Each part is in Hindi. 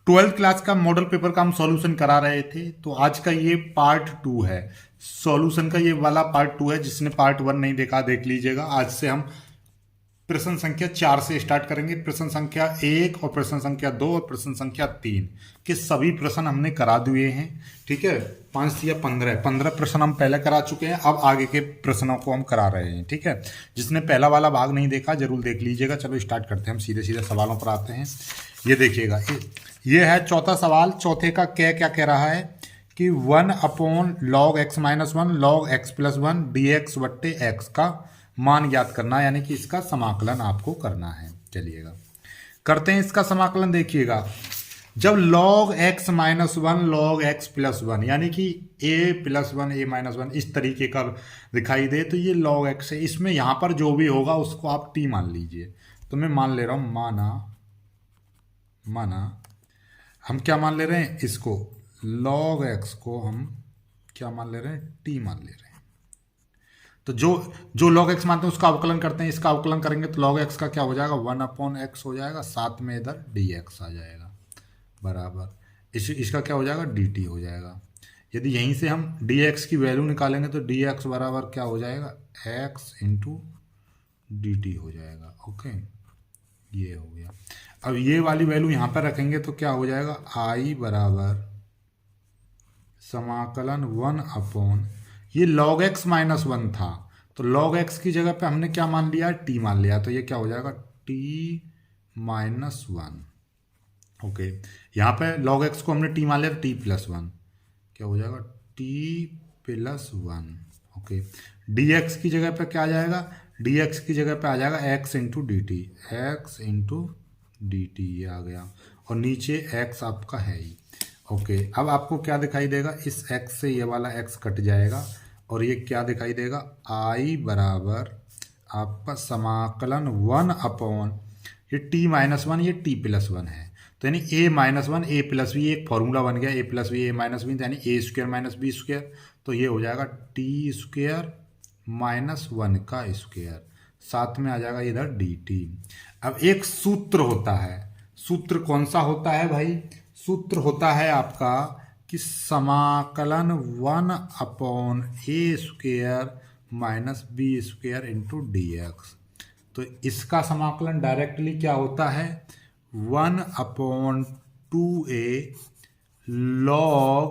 ट्वेल्थ क्लास का मॉडल पेपर का हम सॉल्यूशन करा रहे थे, तो आज का ये पार्ट 2 है। सॉल्यूशन का ये वाला पार्ट 2 है। जिसने पार्ट 1 नहीं देखा देख लीजिएगा। आज से हम प्रश्न संख्या 4 से स्टार्ट करेंगे। प्रश्न संख्या 1 और प्रश्न संख्या 2 और प्रश्न संख्या 3 के सभी प्रश्न हमने करा दिए हैं। ठीक है, 5 या 15 प्रश्न हम पहले करा चुके हैं। अब आगे के प्रश्नों को हम करा रहे हैं। ठीक है, जिसने पहला वाला भाग नहीं देखा जरूर देख लीजिएगा। चलो स्टार्ट करते हैं, हम सीधे सीधे सवालों पर आते हैं। ये देखिएगा, ये है चौथा सवाल। चौथे का क्या कह रहा है कि 1/log x-1 log x+1 dx बट्टे x का मान ज्ञात करना, यानी कि इसका समाकलन आपको करना है। चलिएगा करते हैं इसका समाकलन। देखिएगा, जब log x-1 log x+1 यानी कि a+1 a-1 इस तरीके का दिखाई दे तो ये log x है। इसमें यहाँ पर जो भी होगा उसको आप t मान लीजिए। तो मैं मान ले रहा हूँ, माना हम क्या मान ले रहे हैं, इसको log x को हम क्या मान ले रहे हैं, t मान ले रहे हैं। तो जो log x मानते हैं उसका अवकलन करते हैं। इसका अवकलन करेंगे तो log x का क्या हो जाएगा, 1/x हो जाएगा, साथ में इधर dx आ जाएगा बराबर इसका क्या हो जाएगा, dt हो जाएगा। यदि यहीं से हम dx की वैल्यू निकालेंगे तो dx बराबर क्या हो जाएगा, x इंटू dt हो जाएगा। ओके, ये हो गया। अब ये वाली वैल्यू यहाँ पर रखेंगे तो क्या हो जाएगा, i बराबर समाकलन 1 ये log x-1 था, तो log x की जगह पे हमने क्या मान लिया, t मान लिया। तो ये क्या हो जाएगा, t-1। ओके, यहाँ पे log x को हमने t मान लिया तो t+1 क्या हो जाएगा, t+1। ओके, dx की जगह पे क्या आ जाएगा, dx की जगह पे आ जाएगा x इंटू डी टी, ये आ गया। और नीचे x आपका है ही। ओके, अब आपको क्या दिखाई देगा, इस x से ये वाला x कट जाएगा और ये क्या दिखाई देगा, i बराबर आपका समाकलन 1 ये t-1 ये t+1 है। तो यानी a-1 a+b एक फॉर्मूला बन गया, a+b a-b यानी a² - b²। तो ये हो जाएगा t² - 1 का स्क्वायर, साथ में आ जाएगा इधर dt। अब एक सूत्र होता है, सूत्र कौन सा होता है भाई, सूत्र होता है आपका कि समाकलन 1/a² - b² इंटू dx। तो इसका समाकलन डायरेक्टली क्या होता है, 1/2a log,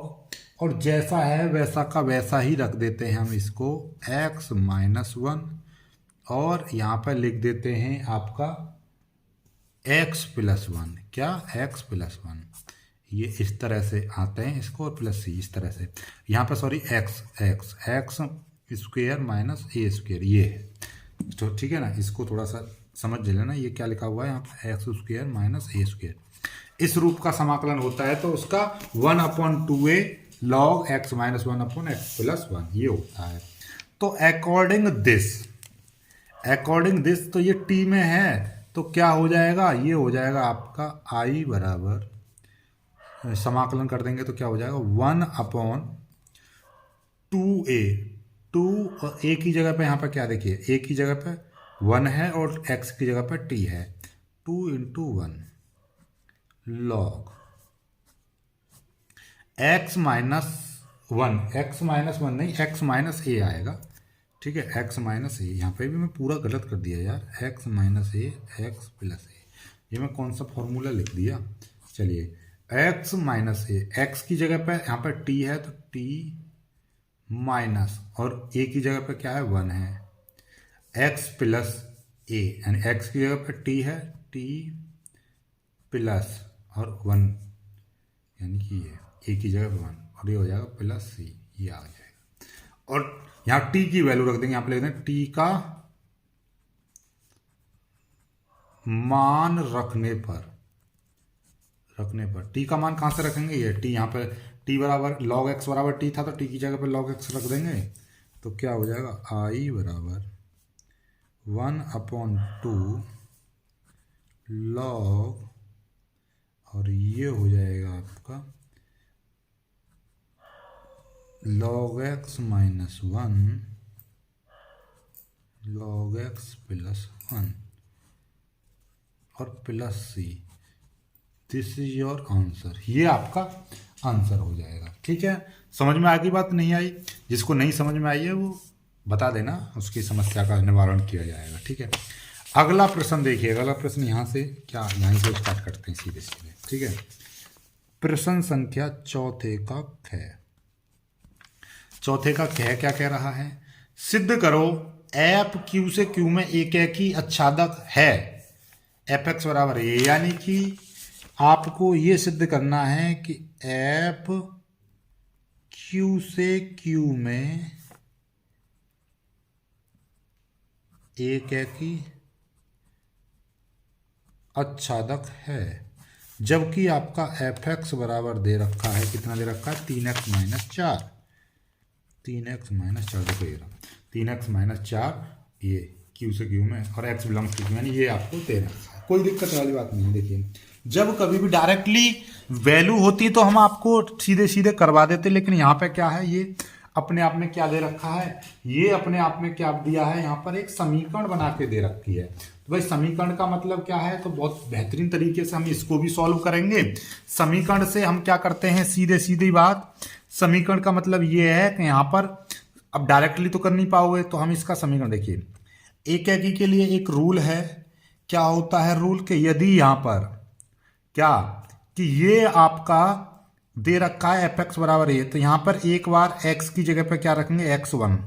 और जैसा है वैसा का वैसा ही रख देते हैं हम इसको, x-1 और यहाँ पर लिख देते हैं आपका x+1। क्या, x+1। ये इस तरह से आते हैं इसको, और प्लस सी इस तरह से। यहाँ पर सॉरी x² - a², ये है। तो ठीक है ना, इसको थोड़ा सा समझ लेना। ये क्या लिखा हुआ है यहाँ पर, x² - a²। इस रूप का समाकलन होता है तो उसका 1/2a log x-1/x+1 ये होता है। तो अकॉर्डिंग दिस तो ये t में है तो क्या हो जाएगा, ये हो जाएगा आपका i बराबर, समाकलन कर देंगे तो क्या हो जाएगा, 1/2a। 2 और a की जगह पे यहाँ पर क्या देखिए, a की जगह पे 1 है और x की जगह पे t है, 2 × 1 log x-1 नहीं x-a आएगा। ठीक है, x-a, यहाँ पे भी मैं पूरा गलत कर दिया यार, x-a x+a, ये मैं कौन सा फॉर्मूला लिख दिया। चलिए, x-a, x की जगह पे यहाँ पर t है तो t माइनस, और a की जगह पे क्या है, 1 है, x+a यानी x की जगह पे t है, t प्लस और 1 यानी कि ये a की जगह पे 1, और ये हो जाएगा +c, ये आ जाएगा। और यहाँ t की वैल्यू रख देंगे, यहाँ पे लिख देंगे t का मान रखने पर t का मान कहाँ से रखेंगे, ये t यहाँ पे t बराबर log x बराबर t था तो t की जगह पे log x रख देंगे। तो क्या हो जाएगा, i बराबर 1/2 log, और ये हो जाएगा आपका log x-1 log x+1 और +c। This is your answer, ये आपका आंसर हो जाएगा। ठीक है, समझ में आ गई बात? नहीं आई? जिसको नहीं समझ में आई है वो बता देना, उसकी समस्या का निवारण किया जाएगा। ठीक है, अगला प्रश्न देखिए। अगला प्रश्न यहाँ से क्या, यहाँ से स्टार्ट करते हैं सीधे सीधे। ठीक है, प्रश्न संख्या चौथे का ख। चौथे का ख क्या कह रहा है? सिद्ध करो एफ क्यू से क्यू में एक ही आच्छादक है, एफ एक्स बराबर है। यानी कि आपको ये सिद्ध करना है कि एफ क्यू से क्यू में एक ही आच्छादक है, जबकि आपका एफ एक्स बराबर दे रखा है, कितना दे रखा है? 3x-4। 3x-4 देखो ये रहा, 3x-4 ये क्यू से क्यू में, और x बिलोंग्स टू क्यू, यानी ये आपको दे रखा है। कोई दिक्कत वाली बात नहीं है। देखिए, जब कभी भी डायरेक्टली वैल्यू होती तो हम आपको सीधे सीधे करवा देते, लेकिन यहाँ पे क्या है, ये अपने आप में क्या दे रखा है? ये अपने आप में क्या दिया है? यहाँ पर एक समीकरण बना के दे रखी है। तो भाई समीकरण का मतलब क्या है? तो बहुत बेहतरीन तरीके से हम इसको भी सॉल्व करेंगे। समीकरण से हम क्या करते हैं, सीधे सीधी बात, समीकरण का मतलब ये है कि यहाँ पर अब डायरेक्टली तो कर नहीं पाओगे, तो हम इसका समीकरण देखिए, एक के लिए एक रूल है। क्या होता है रूल? कि यदि यहाँ पर क्या कि ये आपका दे रखा है एफ एक्स बराबर ये, तो यहाँ पर एक बार एक्स की जगह पर क्या रखेंगे? x1।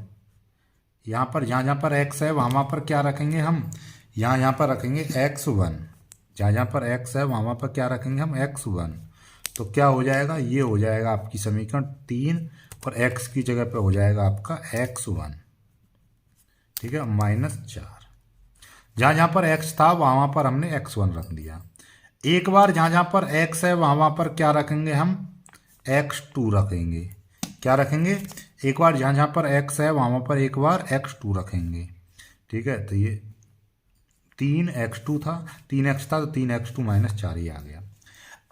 यहाँ पर जहाँ पर x है वहाँ पर क्या रखेंगे हम? यहाँ पर रखेंगे x1। जहाँ पर x है वहाँ पर क्या रखेंगे हम? x1। तो क्या हो जाएगा? ये हो जाएगा आपकी समीकरण 3, और x की जगह पर हो जाएगा आपका x1। ठीक है, -4। जहाँ पर x था वहाँ पर हमने x1 रख दिया। एक बार जहाँ पर x है वहाँ पर क्या रखेंगे हम? x2 रखेंगे। क्या रखेंगे? एक बार जहाँ पर x है वहाँ पर एक बार x2 रखेंगे। ठीक है, तो ये 3x2 था, 3x था, तो 3x2 -4 ही आ गया।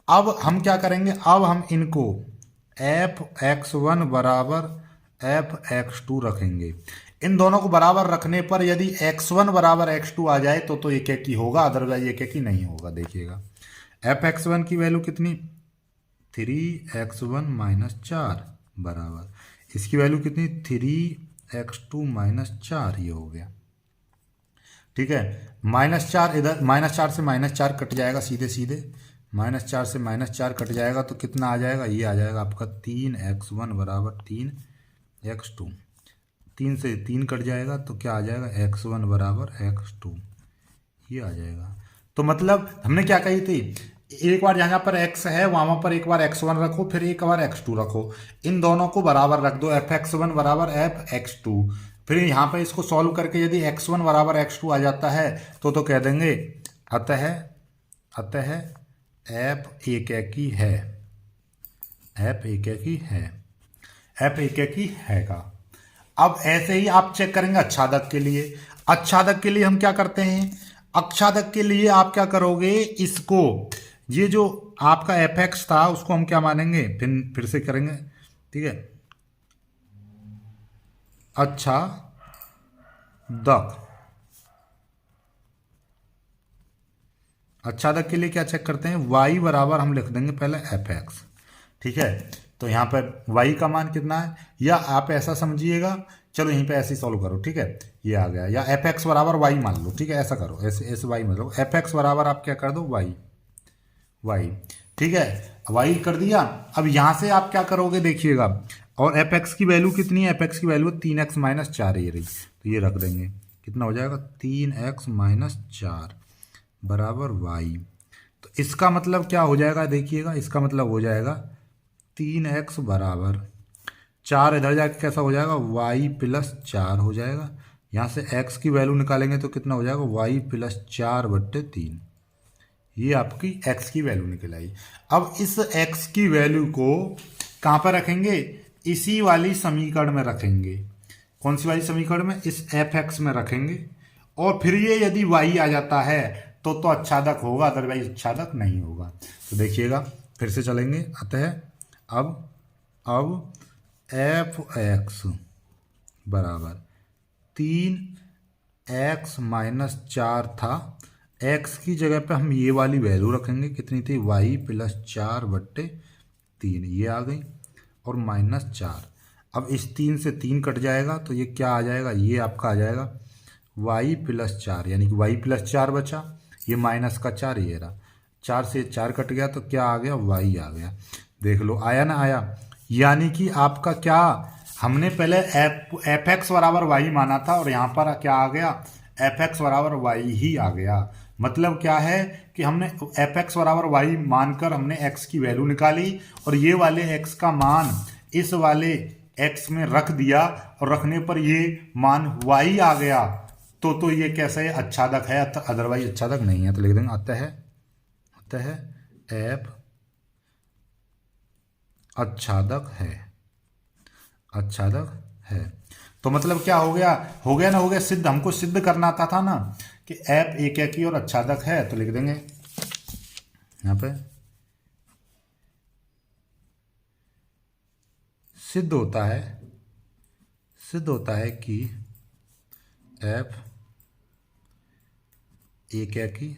अब हम क्या करेंगे? अब हम इनको f(x1) बराबर f(x2) रखेंगे। इन दोनों को बराबर रखने पर यदि x1 बराबर x2 आ जाए तो एक ही होगा, अदरवाइज एक ही नहीं होगा। देखिएगा, f(x1) की वैल्यू कितनी? 3x1 -4 बराबर, इसकी वैल्यू कितनी? 3x2 -4, ये हो गया। ठीक है, -4 इधर, -4 से -4 कट जाएगा सीधे सीधे, -4 से -4 कट जाएगा तो कितना आ जाएगा? ये आ जाएगा आपका 3x1 बराबर 3x2। 3 से 3 कट जाएगा तो क्या आ जाएगा? x1 बराबर x2, ये आ जाएगा। तो मतलब हमने क्या कही थी, एक बार जहाँ पर x है वहाँ पर एक बार x1 रखो, फिर एक बार x2 रखो, इन दोनों को बराबर रख दो, f(x1) बराबर f(x2). फिर यहाँ पर इसको सॉल्व करके यदि x1 बराबर x2 आ जाता है तो कह देंगे अतः f एक ही है, f एक ही है, f एक ही है का। अब ऐसे ही आप चेक करेंगे आच्छादक के लिए। आच्छादक के लिए हम क्या करते हैं? आच्छादक के लिए आप क्या करोगे? इसको, ये जो आपका एफ एक्स था उसको हम क्या मानेंगे? फिर से करेंगे। ठीक है, आच्छादक के लिए क्या चेक करते हैं? y बराबर हम लिख देंगे पहले एफ एक्स। ठीक है, तो यहाँ पर y का मान कितना है, या आप ऐसा समझिएगा, चलो यहीं पे ऐसे ही सॉल्व करो। ठीक है, ये आ गया, या एफ एक्स बराबर y मान लो। ठीक है, ऐसा करो, ऐसे y मतलब एफ एक्स बराबर आप क्या कर दो? y। ठीक है, y कर दिया। अब यहाँ से आप क्या करोगे? देखिएगा, और एफ एक्स की वैल्यू कितनी है? एफ एक्स की वैल्यू 3x -4 ये रही, तो ये रख देंगे। कितना हो जाएगा? 3x -4 बराबर y। तो इसका मतलब क्या हो जाएगा? देखिएगा, इसका मतलब हो जाएगा 3x बराबर 4, इधर जाके कैसा हो जाएगा? y + 4 हो जाएगा। यहाँ से x की वैल्यू निकालेंगे तो कितना हो जाएगा? y + 4/3। ये आपकी x की वैल्यू निकल आई। अब इस x की वैल्यू को कहाँ पर रखेंगे? इसी वाली समीकरण में रखेंगे। कौन सी वाली समीकरण में? इस f(x) में रखेंगे। और फिर ये यदि y आ जाता है तो आच्छादक होगा, अदरवाइज आच्छादक नहीं होगा। तो देखिएगा, फिर से चलेंगे। अतः अब f(x) बराबर 3x -4 था, एक्स की जगह पे हम ये वाली वैल्यू रखेंगे, कितनी थी, वाई प्लस 4/3, ये आ गई, और -4। अब इस 3 से 3 कट जाएगा तो ये क्या आ जाएगा, ये आपका आ जाएगा वाई प्लस 4, यानी कि वाई प्लस 4 बचा, ये माइनस का 4 ये रहा, 4 से 4 कट गया तो क्या आ गया, वाई आ गया। देख लो आया ना, आया। यानी कि आपका क्या, हमने पहले एफ एक्स बराबर वाई माना था और यहाँ पर क्या आ गया, एफ एक्स बराबर वाई ही आ गया। मतलब क्या है कि हमने एफ एक्स बराबर वाई मानकर हमने एक्स की वैल्यू निकाली और ये वाले एक्स का मान इस वाले एक्स में रख दिया और रखने पर ये मान वाई आ गया। तो ये कैसा है, अच्छादक है, अदरवाइज अच्छादक नहीं है। तो लिख देंगे अतः एफ अच्छादक है। तो मतलब क्या हो गया, ना, हो गया सिद्ध। हमको सिद्ध करना आता था ना कि एफ एकेकी और अच्छादक है, तो लिख देंगे यहाँ पे सिद्ध होता है कि एफ एकेकी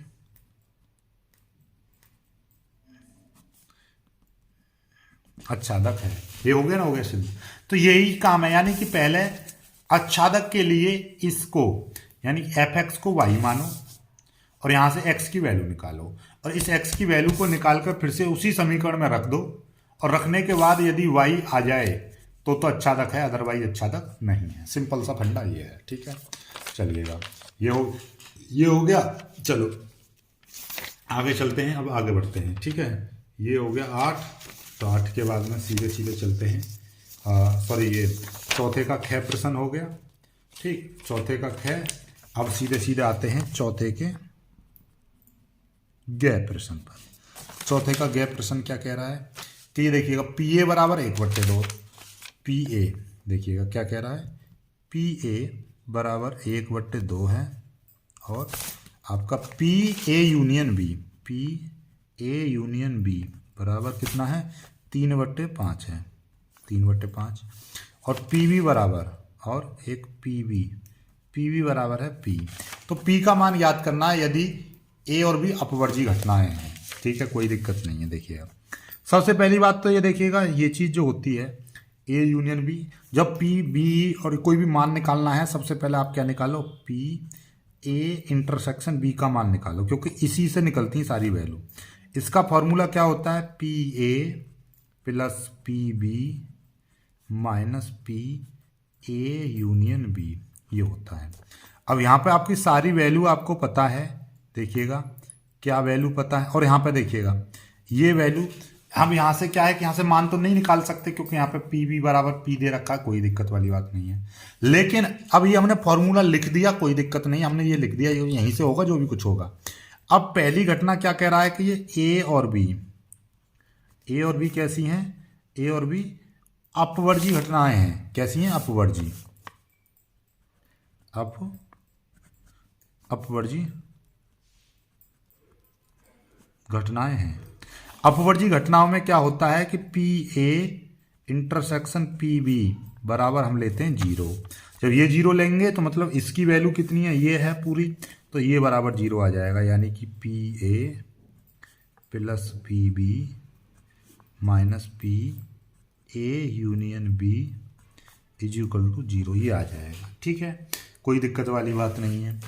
अच्छादक है। ये हो गया ना, हो गया सिद्ध। तो यही काम है, यानी कि पहले अच्छादक के लिए इसको, यानी एफ एक्स को वाई मानो और यहां से एक्स की वैल्यू निकालो और इस एक्स की वैल्यू को निकालकर फिर से उसी समीकरण में रख दो और रखने के बाद यदि वाई आ जाए तो अच्छादक है, अदरवाइज अच्छादक नहीं है। सिंपल सा फंडा ये है, ठीक है। चलिएगा, ये हो गया। चलो आगे चलते हैं, अब आगे बढ़ते हैं, ठीक है। ये हो गया 8, तो 8 के बाद में सीधे चलते हैं, सॉरी ये चौथे का ख प्रश्न हो गया, ठीक, चौथे का ख। अब सीधे आते हैं चौथे के ग प्रश्न पर। चौथे का ग प्रश्न क्या कह रहा है कि ये देखिएगा पी ए बराबर 1/2, पी ए देखिएगा क्या कह रहा है, पी ए बराबर 1/2 है और आपका पी ए यूनियन बी बराबर कितना है, 3/5 है, 3/5। और पी बी बराबर, और एक पी बी बराबर है पी। तो पी का मान याद करना है यदि ए और बी अपवर्जी घटनाएं हैं, ठीक है, कोई दिक्कत नहीं है। देखिएगा सबसे पहली बात तो ये देखिएगा, ये चीज़ जो होती है ए यूनियन बी, जब पी बी और कोई भी मान निकालना है सबसे पहले आप क्या निकालो, पी ए इंटरसेक्शन बी का मान निकालो, क्योंकि इसी से निकलती हैं सारी वैल्यू। इसका फॉर्मूला क्या होता है, P A plus P B minus P A union B, ये होता है। अब यहाँ पे आपकी सारी वैल्यू आपको पता है, देखिएगा क्या वैल्यू पता है। और यहाँ पे देखिएगा ये वैल्यू, हम यहाँ से क्या है कि यहाँ से मान तो नहीं निकाल सकते क्योंकि यहाँ पे पी बी बराबर पी दे रखा है, कोई दिक्कत वाली बात नहीं है। लेकिन अब ये हमने फॉर्मूला लिख दिया, कोई दिक्कत नहीं, हमने ये लिख दिया, यहीं से होगा जो भी कुछ होगा। अब पहली घटना क्या कह रहा है कि ये ए और बी कैसी हैं, ए और बी अपवर्जी घटनाएं हैं। कैसी हैं, अपवर्जी घटनाएं हैं। अपवर्जी घटनाओं में क्या होता है कि P A intersection P B बराबर हम लेते हैं 0। जब ये 0 लेंगे तो मतलब इसकी वैल्यू कितनी है, ये है पूरी, तो ये बराबर 0 आ जाएगा, यानी कि P A plus P B minus P A union B is equal to 0, ये आ जाएगा, ठीक है, कोई दिक्कत वाली बात नहीं है।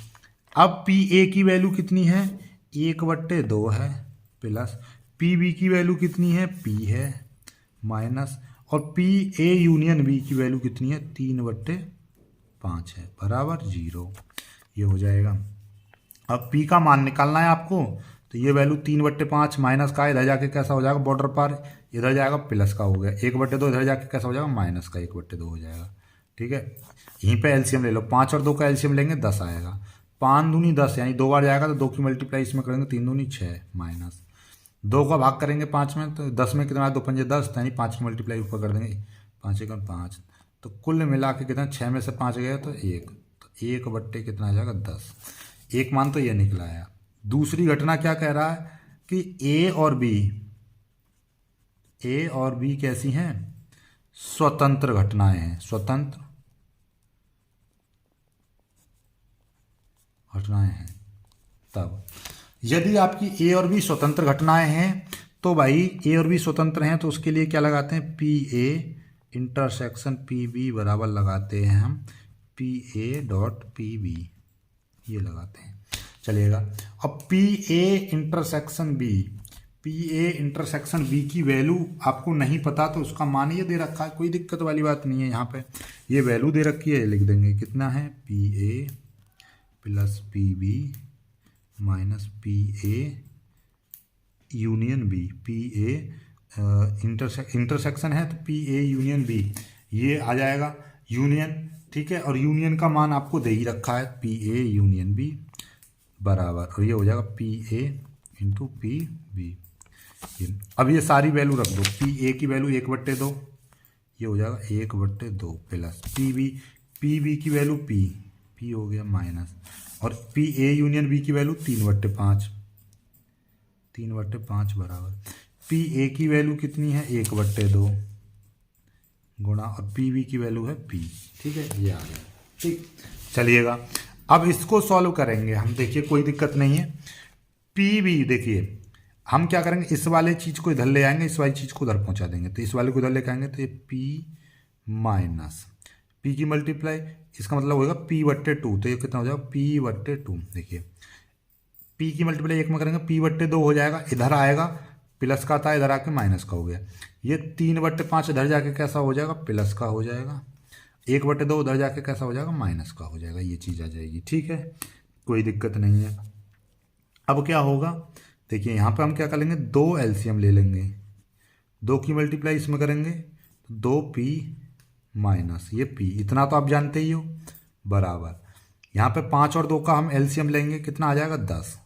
अब पी ए की वैल्यू कितनी है, 1/2 है, प्लस पी बी की वैल्यू कितनी है, पी है, माइनस, और पी ए यूनियन बी की वैल्यू कितनी है, 3/5 है, बराबर 0, ये हो जाएगा। अब पी का मान निकालना है आपको, तो ये वैल्यू 3/5 माइनस का, इधर जाके कैसा हो जाएगा, बॉर्डर पर इधर जाएगा प्लस का हो गया, 1/2 इधर जाके कैसा हो जाएगा, माइनस का 1/2 हो जाएगा, ठीक है। यहीं पे एलसीएम ले लो, 5 और 2 का एलसीएम लेंगे 10 आएगा, 5 दूनी 10, यानी 2 बार जाएगा तो 2 की मल्टीप्लाई इसमें करेंगे, 3 दूनी 6 माइनस 2 का भाग करेंगे 5 में, तो 10 में कितना, 2 पंजे 10, यानी 5 की मल्टीप्लाई ऊपर कर देंगे, 5 एकम 5, तो कुल मिला के कितना, 6 में से 5 गया तो 1, तो 1 कितना आ जाएगा 10, एक मान तो ये निकला है। दूसरी घटना क्या कह रहा है कि ए और बी कैसी हैं, स्वतंत्र घटनाएं हैं, स्वतंत्र घटनाएं हैं। तब यदि आपकी ए और बी स्वतंत्र घटनाएं हैं तो भाई ए और बी स्वतंत्र हैं तो उसके लिए क्या लगाते हैं, P A intersection P B बराबर लगाते हैं हम P A dot P B, ये लगाते हैं, चलिएगा। अब P A intersection B, P A intersection B की वैल्यू आपको नहीं पता तो उसका मान ये दे रखा है, कोई दिक्कत वाली बात नहीं है। यहाँ पे ये वैल्यू दे रखी है, लिख देंगे कितना है, P A plus P B minus P A union B, P A intersection है तो पी ए यूनियन बी ये आ जाएगा यूनियन, ठीक है। और यूनियन का मान आपको दे ही रखा है, पी ए यूनियन बी बराबर, और ये हो जाएगा P A into P B. अब ये सारी वैल्यू रख दो, पी ए की वैल्यू 1/2, ये हो जाएगा 1/2 प्लस पी बी की वैल्यू पी हो गया माइनस, और पी ए यूनियन बी की वैल्यू 3/5 बराबर पी ए की वैल्यू कितनी है 1/2 गुणा, और पी बी की वैल्यू है पी, ठीक है, ये आ गया, ठीक। चलिएगा अब इसको सॉल्व करेंगे हम, देखिए कोई दिक्कत नहीं है। पी बी देखिए हम क्या करेंगे, इस वाले चीज़ को इधर ले आएंगे, इस वाली चीज़ को उधर पहुंचा देंगे, तो इस वाले को इधर लेके आएंगे तो ये पी माइनस पी की मल्टीप्लाई, इसका मतलब होगा p/2, तो ये कितना हो जाएगा p/2। देखिए p की मल्टीप्लाई 1 में करेंगे p/2 हो जाएगा, इधर आएगा प्लस का था, इधर आके माइनस का हो गया। ये 3/5 इधर जाके कैसा हो जाएगा, प्लस का हो जाएगा, 1/2 उधर जाके कैसा हो जाएगा, माइनस का हो जाएगा, ये चीज़ आ जाएगी, ठीक है, कोई दिक्कत नहीं है। अब क्या होगा, देखिए यहाँ पे हम क्या करेंगे, 2 एलसीएम ले लेंगे, 2 की मल्टीप्लाई इसमें करेंगे तो 2p माइनस ये p, इतना तो आप जानते ही हो, बराबर यहाँ पे 5 और 2 का हम एलसीएम लेंगे, कितना आ जाएगा 10,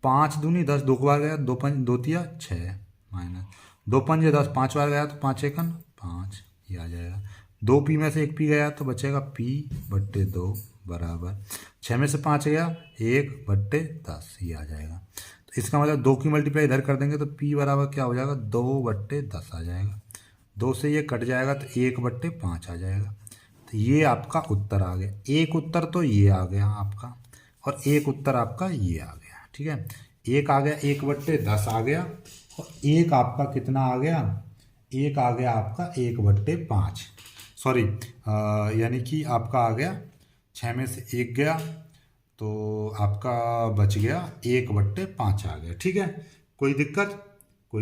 5 दूनी 10, 2 बार गया 2 5 2 तिया 6 माइनस 2 5 10, 5 बार गया तो 5 एकन 5, ये आ जाएगा। 2p में से 1p गया तो बचेगा p/2 बराबर 6 में से 5 गया 1/10, ये आ जाएगा। तो इसका मतलब 2 की मल्टीप्लाई इधर कर देंगे तो p बराबर क्या हो जाएगा 2/10 आ जाएगा, 2 से ये कट जाएगा तो 1/5 आ जाएगा। तो ये आपका उत्तर आ गया, एक उत्तर तो ये आ गया आपका, और एक उत्तर आपका ये आ गया, ठीक है। एक आ गया 1/10 आ गया, और एक आपका कितना आ गया, एक आ गया आपका 1/5, सॉरी यानी कि आपका आ गया 6 में से 1 गया तो आपका बच गया 1/5 आ गया, ठीक है। कोई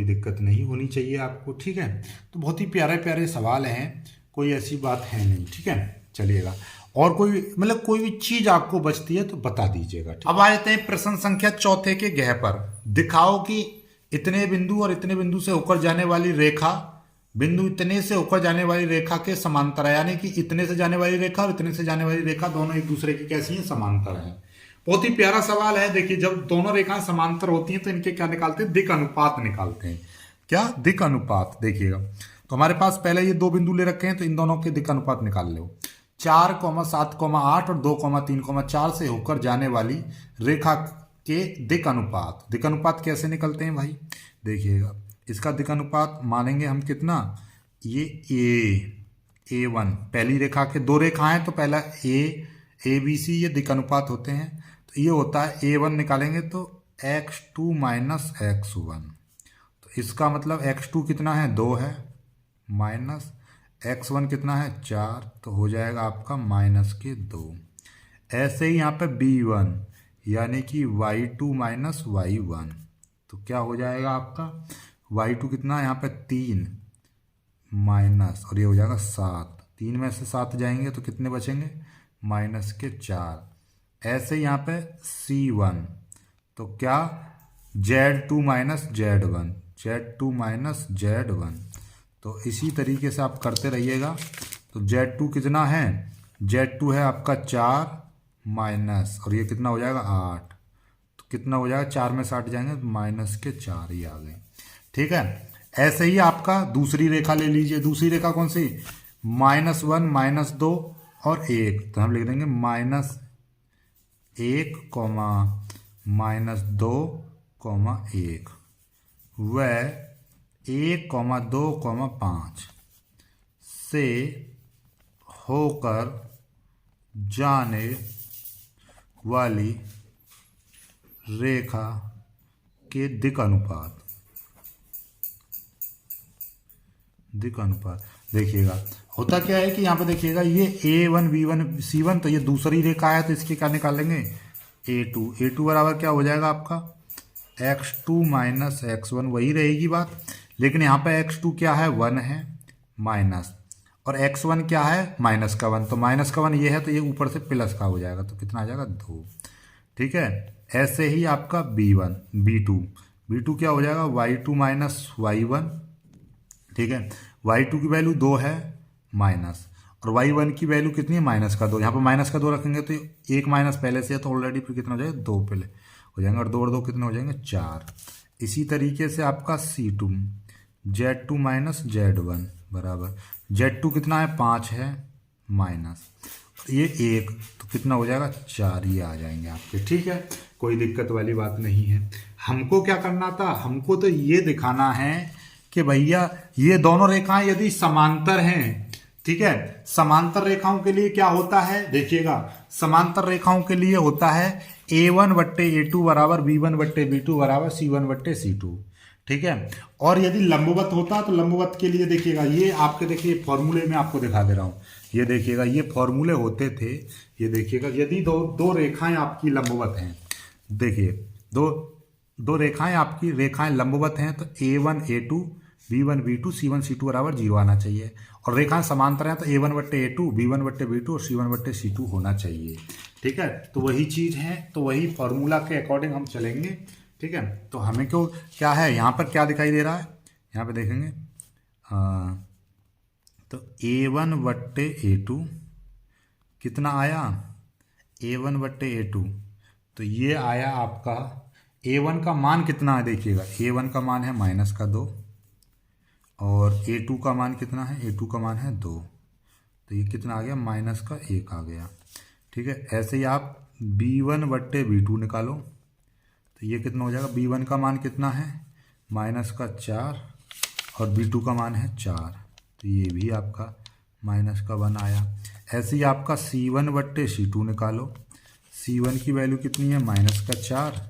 दिक्कत नहीं होनी चाहिए आपको, ठीक है। तो बहुत ही प्यारे प्यारे सवाल हैं, कोई ऐसी बात है नहीं, ठीक है। चलिएगा और कोई मतलब कोई भी चीज आपको बचती है तो बता दीजिएगा। अब आ जाते हैं प्रश्न संख्या 4 के गह पर। दिखाओ कि इतने बिंदु और इतने बिंदु से होकर जाने वाली रेखा, बिंदु इतने से होकर जाने वाली रेखा के समांतर है, यानी कि इतने से जाने वाली रेखा और इतने से जाने वाली रेखा दोनों एक दूसरे की कैसी है, समांतर है। बहुत ही प्यारा सवाल है। देखिए जब दोनों रेखाएं समांतर होती हैं तो इनके क्या निकालते हैं, दिक् अनुपात निकालते हैं। क्या, दिक् अनुपात। देखिएगा तो हमारे पास पहले ये 2 बिंदु ले रखे हैं तो इन दोनों के दिक् अनुपात निकाल लो। 4,7,8 और 2,3,4 से होकर जाने वाली रेखा के दिक् अनुपात। दिक् अनुपात कैसे निकलते हैं भाई, देखिएगा इसका दिक् अनुपात मानेंगे हम कितना, ये A1 पहली रेखा के 2 रेखाएं तो पहला ABC ये दिक् अनुपात होते हैं, तो ये होता है A1 निकालेंगे तो x2 माइनस x1, तो इसका मतलब x2 कितना है 2 है, माइनस x1 कितना है 4, तो हो जाएगा आपका -2। ऐसे ही यहाँ पे B1 यानी कि y2 माइनस y1, तो क्या हो जाएगा आपका y2 कितना है यहाँ पे 3 माइनस, और ये हो जाएगा 7, 3 में से 7 जाएंगे तो कितने बचेंगे -4। ऐसे यहाँ पे C1 तो क्या Z2 minus Z1, Z2 minus Z1, तो इसी तरीके से आप करते रहिएगा। तो Z2 कितना है, Z2 है आपका 4 माइनस, और ये कितना हो जाएगा 8, तो कितना हो जाएगा 4 में 60 जाएंगे तो -4 ही आ गए, ठीक है। ऐसे ही आपका दूसरी रेखा ले लीजिए। दूसरी रेखा कौन सी, -1 -2 और 1, तो हम लिख देंगे -1, -2, -1, व 1, 2, 5 से होकर जाने वाली रेखा के दिक् अनुपात देखिएगा होता क्या है कि यहाँ पे देखिएगा ये A1 B1 C1 तो ये दूसरी रेखा है तो इसके क्या निकालेंगे A2 बराबर क्या हो जाएगा आपका x2 माइनस x1 वही रहेगी बात, लेकिन यहाँ पे x2 क्या है 1 है माइनस और x1 क्या है माइनस का 1, तो माइनस का 1 ये है तो ये ऊपर से प्लस का हो जाएगा तो कितना आ जाएगा 2। ठीक है, ऐसे ही आपका B2 क्या हो जाएगा y2 माइनस y1। ठीक है, y2 की वैल्यू 2 है माइनस और y1 की वैल्यू कितनी है माइनस का 2। यहाँ पर माइनस का 2 रखेंगे तो एक माइनस पहले से है तो ऑलरेडी फिर कितना हो जाएगा 2 पहले हो जाएंगे और 2 और 2 कितने हो जाएंगे 4। इसी तरीके से आपका C2 Z2 माइनस Z1 बराबर Z2 कितना है 5 है माइनस ये 1 तो कितना हो जाएगा 4 ये आ जाएंगे आपके। ठीक है, कोई दिक्कत वाली बात नहीं है। हमको क्या करना था, हमको तो ये दिखाना है कि भैया ये दोनों रेखाएं यदि समांतर हैं, ठीक है, समांतर रेखाओं के लिए क्या होता है देखिएगा, समांतर रेखाओं के लिए होता है A1/A2 बराबर B1/B2 बराबर C1/C2। ठीक है, और यदि लंबवत होता तो लंबवत के लिए देखिएगा ये आपके देखिए फॉर्मूले में आपको दिखा दे रहा हूं, ये देखिएगा ये फॉर्मूले होते थे। ये देखिएगा यदि दो रेखाएं आपकी लंबवत हैं, देखिए दो रेखाएं आपकी रेखाएं लंबवत हैं तो A1A2 B1B2 C1C2 बराबर 0 आना चाहिए और रेखाएं समांतर हैं तो A1/A2 B1/B2 और C1/C2 होना चाहिए। ठीक है, तो वही चीज़ है, तो वही फॉर्मूला के अकॉर्डिंग हम चलेंगे। ठीक है, तो हमें क्यों क्या है यहाँ पर क्या दिखाई दे रहा है, यहाँ पे देखेंगे तो A1/A2 कितना आया A1/A2 तो ये आया आपका A1 का मान कितना है देखिएगा, A1 का मान है -2 और A2 का मान कितना है, A2 का मान है 2 तो ये कितना आ गया -1 आ गया। ठीक है, ऐसे ही आप B1/B2 निकालो तो ये कितना हो जाएगा, B1 का मान कितना है -4 और B2 का मान है 4 तो ये भी आपका -1 आया। ऐसे ही आपका C1/C2 निकालो, C1 की वैल्यू कितनी है -4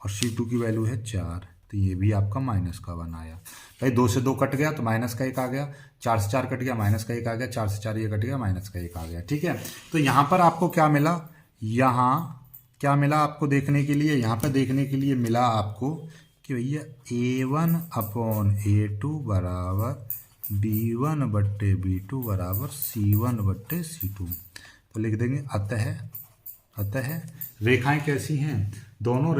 और C2 की वैल्यू है 4 तो ये भी आपका -1 आया। भाई 2 से 2 कट गया तो -1 आ गया, 4 से 4 कट गया -1 आ गया, 4 से 4 ये कट गया -1 आ गया। ठीक है, तो यहाँ पर आपको क्या मिला, यहाँ क्या मिला आपको देखने के लिए, यहाँ पर देखने के लिए मिला आपको कि भैया A1/A2 बराबर B1/B2 बराबर C1/C2 तो लिख देंगे अतः रेखाएं कैसी हैं, दोनों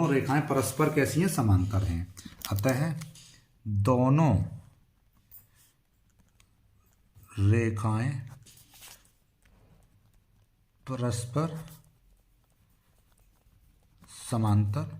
रेखाएं परस्पर कैसी हैं समांतर हैं। अतः दोनों रेखाएं परस्पर समांतर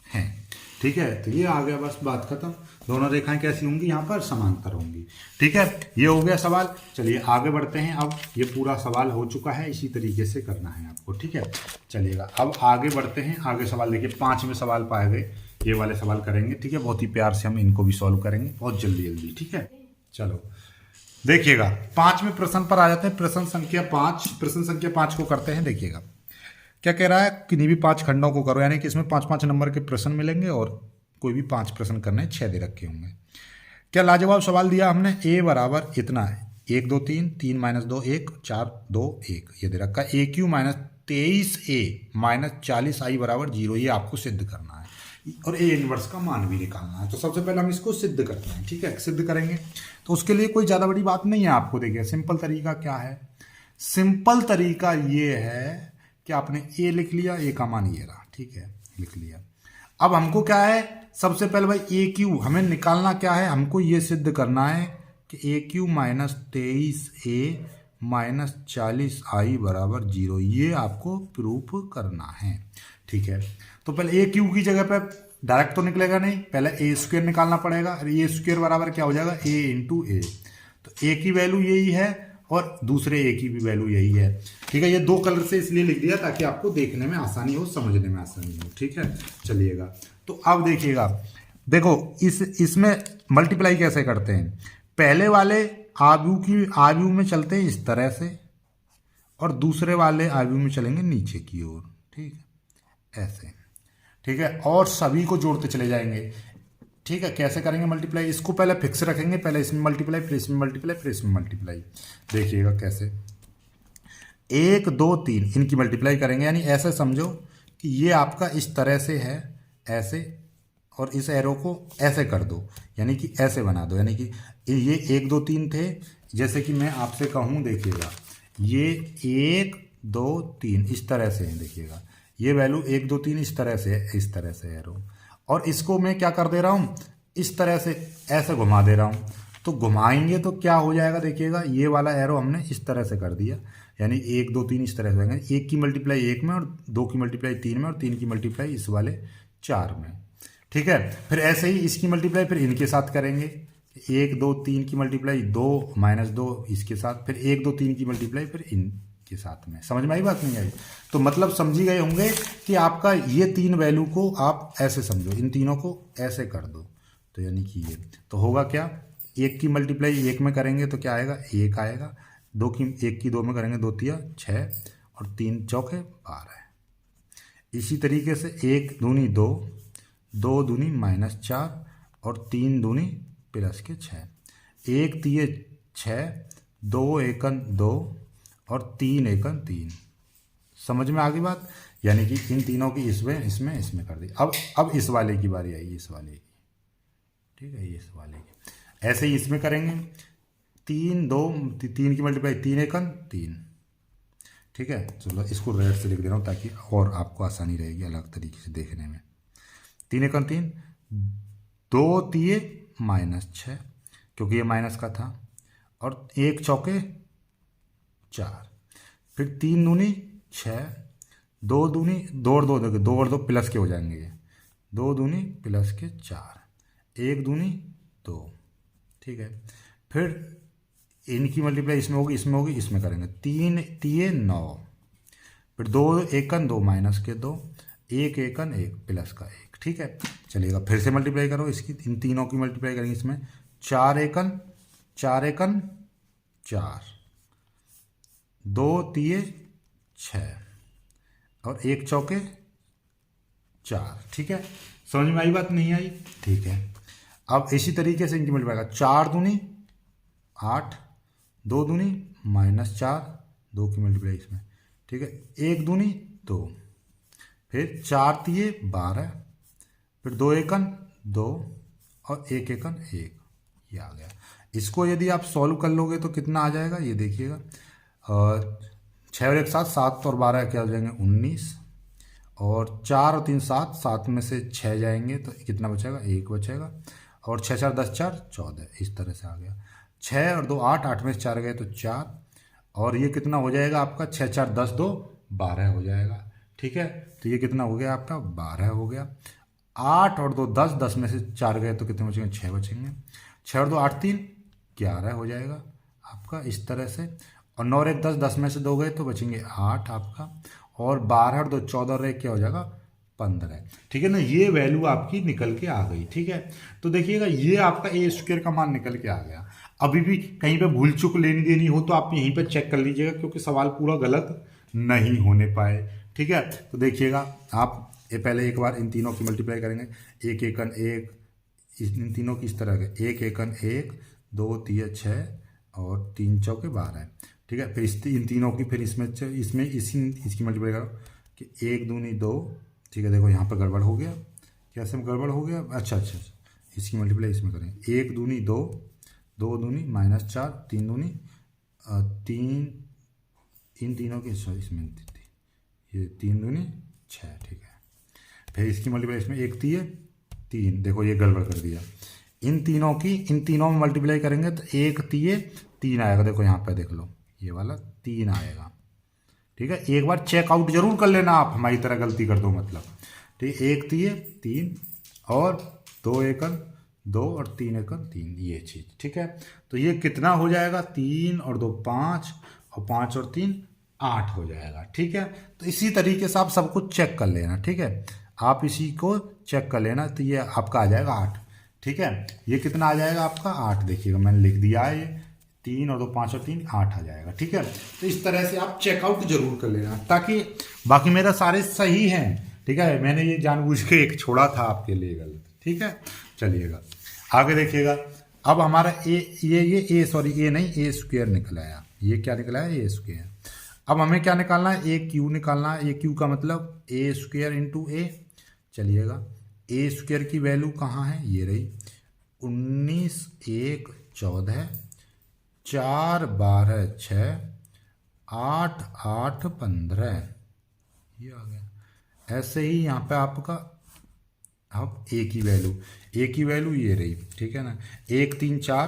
हैं। ठीक है, तो ये आ गया बस बात खत्म, दोनों रेखाएं कैसी होंगी यहाँ पर समांतर होंगी। ठीक है, ये हो गया सवाल। चलिए आगे बढ़ते हैं, अब ये पूरा सवाल हो चुका है, इसी तरीके से करना है आपको। ठीक है, चलिएगा अब आगे बढ़ते हैं। आगे सवाल देखिए 5वें सवाल पाए गए, ये वाले सवाल करेंगे। ठीक है, बहुत ही प्यार से हम इनको भी सॉल्व करेंगे बहुत जल्दी। ठीक है, चलो देखिएगा 5वें प्रश्न पर आ जाते हैं। प्रश्न संख्या 5 को करते हैं। देखिएगा क्या कह रहा है, किन्हीं भी 5 खंडों को करो, यानी कि इसमें 5-5 नंबर के प्रश्न मिलेंगे और कोई भी 5 प्रश्न करने 6 दे रखे होंगे। क्या लाजवाब सवाल दिया हमने, A बराबर इतना है 1 2 3 3 - 2 1 4 2 1 ये दे रखा है। AQ -23A - 40I बराबर 0 ये आपको सिद्ध करना है और A इनवर्स का मान भी निकालना है। तो सबसे पहले हम इसको सिद्ध करते हैं। ठीक है, सिद्ध करेंगे तो उसके लिए कोई ज़्यादा बड़ी बात नहीं है आपको। देखिए सिंपल तरीका क्या है, सिंपल तरीका ये है कि आपने A लिख लिया, A का मान ये रहा। ठीक है, लिख लिया। अब हमको क्या है, सबसे पहले भाई AQ हमें निकालना क्या है, हमको ये सिद्ध करना है कि AQ -23A - 40I बराबर 0 ये आपको प्रूफ करना है। ठीक है, तो पहले AQ की जगह पे डायरेक्ट तो निकलेगा नहीं, पहले A² निकालना पड़ेगा। A² बराबर क्या हो जाएगा A × A, तो A की वैल्यू यही है और दूसरे A की भी वैल्यू यही है। ठीक है, ये 2 कलर से इसलिए लिख दिया ताकि आपको देखने में आसानी हो, समझने में आसानी हो। ठीक है, चलिएगा तो अब देखिएगा, देखो इसमें मल्टीप्लाई कैसे करते हैं। पहले वाले आव्यूह में चलते हैं इस तरह से और दूसरे वाले आव्यूह में चलेंगे नीचे की ओर। ठीक है, ऐसे, ठीक है। और सभी को जोड़ते चले जाएंगे, ठीक है। कैसे करेंगे मल्टीप्लाई, इसको पहले फिक्स रखेंगे, पहले इसमें मल्टीप्लाई, फिर इसमें मल्टीप्लाई, फिर इसमें मल्टीप्लाई। देखिएगा कैसे, 1 2 3 इनकी मल्टीप्लाई करेंगे, यानी ऐसे समझो कि ये आपका इस तरह से है, ऐसे, और इस एरो को ऐसे कर दो, यानी कि ऐसे बना दो, यानी कि ये 1 2 3 थे। जैसे कि मैं आपसे कहूँ, देखिएगा ये 1 2 3 इस तरह से है, देखिएगा ये वैल्यू 1 2 3 इस तरह से है, इस तरह से एरो, और इसको मैं क्या कर दे रहा हूँ, इस तरह से ऐसे घुमा दे रहा हूँ। तो घुमाएंगे तो क्या हो जाएगा, देखिएगा ये वाला एरो हमने इस तरह से कर दिया, यानी 1 2 3 इस तरह से हो जाएंगे। 1 की मल्टीप्लाई 1 में, और 2 की मल्टीप्लाई 3 में, और 3 की मल्टीप्लाई इस वाले 4 में, ठीक है। फिर ऐसे ही इसकी मल्टीप्लाई फिर इनके साथ करेंगे, 1 2 3 की मल्टीप्लाई 2 -2 इसके साथ, फिर 1 2 3 की मल्टीप्लाई फिर इनके साथ में। समझ में आई बात, नहीं आई? तो मतलब समझी गए होंगे कि आपका ये 3 वैल्यू को आप ऐसे समझो, इन तीनों को ऐसे कर दो, तो यानी कि ये तो होगा क्या, 1 की मल्टीप्लाई 1 में करेंगे तो क्या आएगा, 1 आएगा। 1 की 2 में करेंगे, 2 तिया 6, और 3 चौके 12। इसी तरीके से 1 दूनी 2, 2 दूनी -4, और 3 दूनी +6, 1 तिये 6, 2 एकन 2, और 3 एकन 3। समझ में आ गई बात, यानी कि इन तीनों की इसमें कर दी। अब इस वाले की बारी आई, इस वाले की, ठीक है, इस वाले की ऐसे ही इसमें करेंगे। 3 की मल्टीप्लाई 3 एकन 3, ठीक है। चलो इसको रेड से लिख दे रहा हूँ ताकि और आपको आसानी रहेगी अलग तरीके से देखने में। 3 एकन 3, 2 तिये -6 क्योंकि ये माइनस का था, और 1 चौके 4, फिर 3 दूनी 6, 2 दूनी 2 और 2 देखो, 2 और 2 प्लस के हो जाएंगे, ये 2 दूनी +4, 1 दूनी 2, ठीक है। फिर इनकी मल्टीप्लाई इसमें होगी, इसमें होगी, इसमें करेंगे। 3 तिये 9, फिर 2 एकन 2 -2, 1 एकन 1 +1, ठीक है। चलिएगा फिर से मल्टीप्लाई करो इसकी, इन तीनों की मल्टीप्लाई करेंगे इसमें। 4 एकन 4, 2 तिये 6, और 1 चौके 4, ठीक है। समझ में आई बात, नहीं आई? ठीक है। अब इसी तरीके से इनकी मल्टीप्लाई करेगा। 4 दूनी 8, 2 दूनी -4, 2 की मल्टीप्लाई इसमें, ठीक है। 1 दूनी 2, फिर 4 तिये 12, फिर 2 एकन 2, और 1 एकन 1, ये आ गया। इसको यदि आप सॉल्व कर लोगे तो कितना आ जाएगा, ये देखिएगा। 6 और 1 7, 7 और 12 क्या हो जाएंगे, 19, और 4 और 3 7, 7 में से 6 जाएंगे तो कितना बचेगा, 1 बचेगा, और 6 4 10 4 14, इस तरह से आ गया। 6 और 2 8, 8 में से 4 गए तो 4, और ये कितना हो जाएगा आपका, 6 4 10 2 12 हो जाएगा, ठीक है। तो ये कितना हो गया आपका, 12 हो गया। 8 और 2 10, 10 में से 4 गए तो कितने बचेंगे, 6 बचेंगे। 6 और 2 8 3 11 हो जाएगा आपका, इस तरह से। और 9 और 1 10, 10 में से 2 गए तो बचेंगे 8 आपका, और 12 और 2 14 और 1 क्या हो जाएगा, 15, ठीक है ना। ये वैल्यू आपकी निकल के आ गई, ठीक है। तो देखिएगा ये आपका a² का मान निकल के आ गया। अभी भी कहीं पे भूल चूक लेनी देनी हो तो आप यहीं पे चेक कर लीजिएगा, क्योंकि सवाल पूरा गलत नहीं होने पाए, ठीक है। तो देखिएगा आप ये पहले एक बार इन तीनों की मल्टीप्लाई करेंगे। 1 एकन 1, इन तीनों की इस तरह के 1 एकन 1, 2 तिये 6, और 3 चौके 12, ठीक है। फिर इन तीनों की फिर इसमें इसकी मल्टीप्लाई करो कि 1 दूनी 2, ठीक है। देखो यहाँ पर गड़बड़ हो गया, कैसे गड़बड़ हो गया, अच्छा, इसकी मल्टीप्लाई इसमें करें। 1 दूनी 2, 2 दूनी -4, 3 दूनी 3, इन तीनों की इसमें ये 3 दूनी 6, ठीक है। फिर इसकी मल्टीप्लाई इसमें 1 तिये 3, देखो ये गड़बड़ कर दिया। इन तीनों में मल्टीप्लाई करेंगे तो 1 तिये 3 आएगा, देखो यहाँ पे देख लो, ये वाला 3 आएगा, ठीक है। एक बार चेकआउट जरूर कर लेना आप, हमारी तरह गलती कर दो मतलब, ठीक है। 1 तिये 3, और 2 एकन 2, और 3 एकन 3, ये चीज़, ठीक है। तो ये कितना हो जाएगा, 3 और 2 5, और 5 और 3 8 हो जाएगा, ठीक है। तो इसी तरीके से आप सब कुछ चेक कर लेना, ठीक है। आप इसी को चेक कर लेना, तो ये आपका आ जाएगा 8, ठीक है। ये कितना आ जाएगा आपका 8, देखिएगा मैंने लिख दिया है ये, 3 और 2 5 और 3 8 आ जाएगा। ठीक है, तो इस तरह से आप चेकआउट जरूर कर लेना, ताकि बाकी मेरा सारे सही हैं। ठीक है, मैंने ये जानबूझ के एक छोड़ा था आपके लिए गलत। ठीक है, चलिएगा आगे देखिएगा। अब हमारा ए नहीं, ए स्क्वायर निकल आया। ये क्या निकला है? ए स्क्वायर। अब हमें क्या निकालना है? ए क्यू निकालना है। ए क्यू का मतलब ए स्क्वायर इंटू ए। चलिएगा, ए स्क्वायर की वैल्यू कहाँ है? ये रही, 19 1 14, 4 12 6, 8 8 15, ये आ गया। ऐसे ही यहाँ पे आपका अब ए की वैल्यू ये रही। ठीक है ना, 1 3 4